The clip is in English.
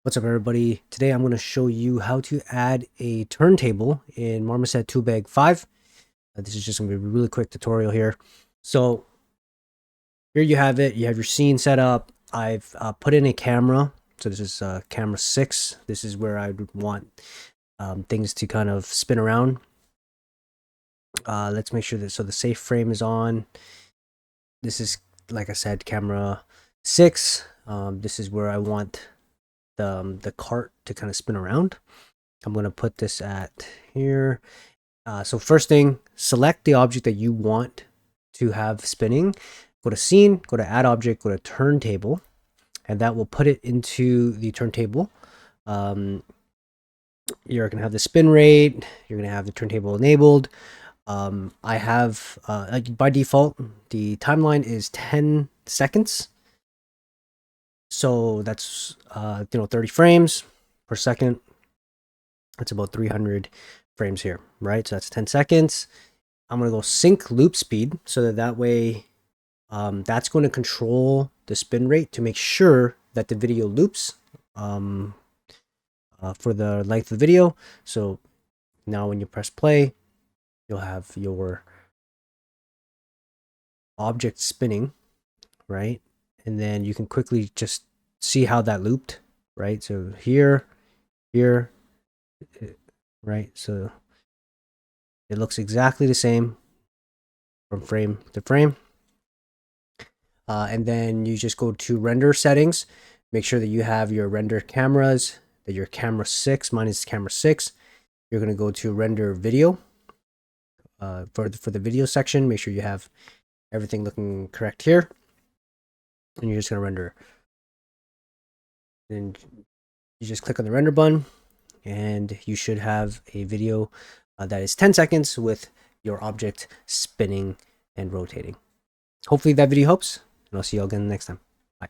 What's up, everybody? Today I'm going to show you how to add a turntable in Marmoset Toolbag 5. This is just going to be a really quick tutorial here. So here you have it. You have your scene set up. I've put in a camera. So this is camera 6. This is where I would want things to kind of spin around. Let's make sure that so the safe frame is on. This is, like I said, camera 6. This is where I want the cart to kind of spin around. I'm going to put this at here. So first thing, select the object that you want to have spinning. Go to scene, go to add object, go to turntable, and that will put it into the turntable. You're going to have the spin rate. You're going to have the turntable enabled. I have, by default, the timeline is 10 seconds. So that's 30 frames per second. That's about 300 frames here, right? So that's 10 seconds. I'm going to go sync loop speed so that way that's going to control the spin rate to make sure that the video loops for the length of the video. So now when you press play, you'll have your object spinning, right? And then you can quickly just see how that looped, right? So here, right? So it looks exactly the same from frame to frame. And then you just go to render settings. Make sure that you have your render cameras, that your camera 6, mine is camera 6. You're going to go to render video. For the video section, make sure you have everything looking correct here. And you're just going to render. And you just click on the render button, and you should have a video that is 10 seconds with your object spinning and rotating. Hopefully that video helps, and I'll see you all again next time. Bye.